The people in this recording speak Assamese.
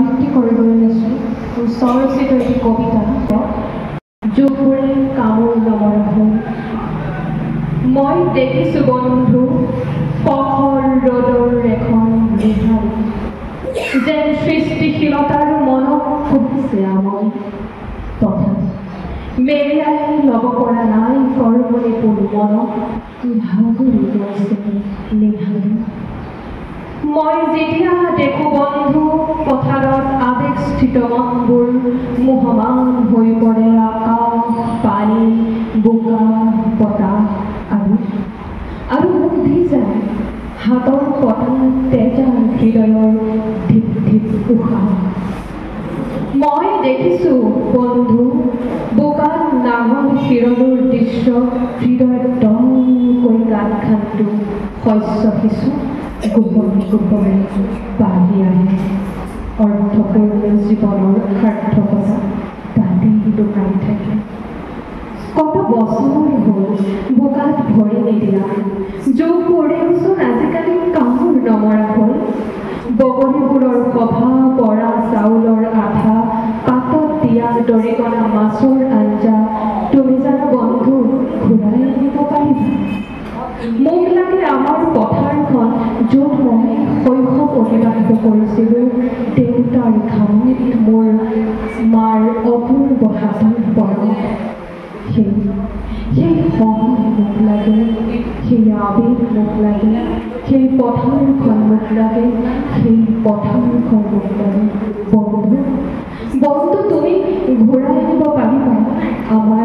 আবৃত্তি কৰিবলৈ লৈছোঁ স্বৰচিত এটি কবিতা যোগবোৰে কামোৰ নমৰা হ'ল। মই দেখিছোঁ বন্ধু পথৰ ৰ'দৰ এখন ৰেহাই, যেন সৃষ্টিশীলতাৰ মনত খুলিছে আমল। তথাপি মেৰিয়াই ল'ব পৰা নাই কৰ্মৰে পৰি মনত ভাগৰি গৈছে নিহাৰি। মই যেতিয়া দেখোঁ বন্ধু পথাৰত আৱেগস্থিত মনবোৰ মোহমান হৈ পৰে আকাশ পানী বোকা বতাহ আৰু বুদ্ধি যায় হাতৰ পথাৰ তেজাৰ হৃদয়ৰ ধিপ ধিপ উশাহ। মই দেখিছোঁ বন্ধু বোকাত নাঙল শিৰণিৰ দৃশ্য, হৃদয়ত দমকৈ গাঁত খান্দো শস্য সিঁচো গোপনে গোপনে বাঢ়ি আহে। অৰ্থপূৰ্ণ জীৱনৰ সাৰ্থকতা তাতেই লুকাই থাকে। কত বছৰ হ'ল বোকাত ভৰি নিদিয়া, যোগবোৰেওচোন আজিকালি কামোৰ নমৰা হ'ল। বগলীবোৰৰ সভা পৰা চাউলৰ আঠা, পাতত দিয়া দৰিকণা মাছৰ আঞ্জা তুমি জানো বন্ধু ঘূৰাই আনিব পাৰিবা? মোক লাগে আমাৰ পথাৰখন য'ত মই শৈশৱ অতিবাহিত কৰিছিলোঁ। দেউতাৰ ঘামত মোৰ মাৰ অপূৰ্ব হাতৰ পৰা সেই সময় মোক লাগে, সেই আবেগ মোক লাগে, সেই পথাৰখন মোক লাগে, সেই পথাৰখন মোক লাগে। বন্ধু বন্ধু তুমি ঘূৰাই আনিব পাৰিবা আমাৰ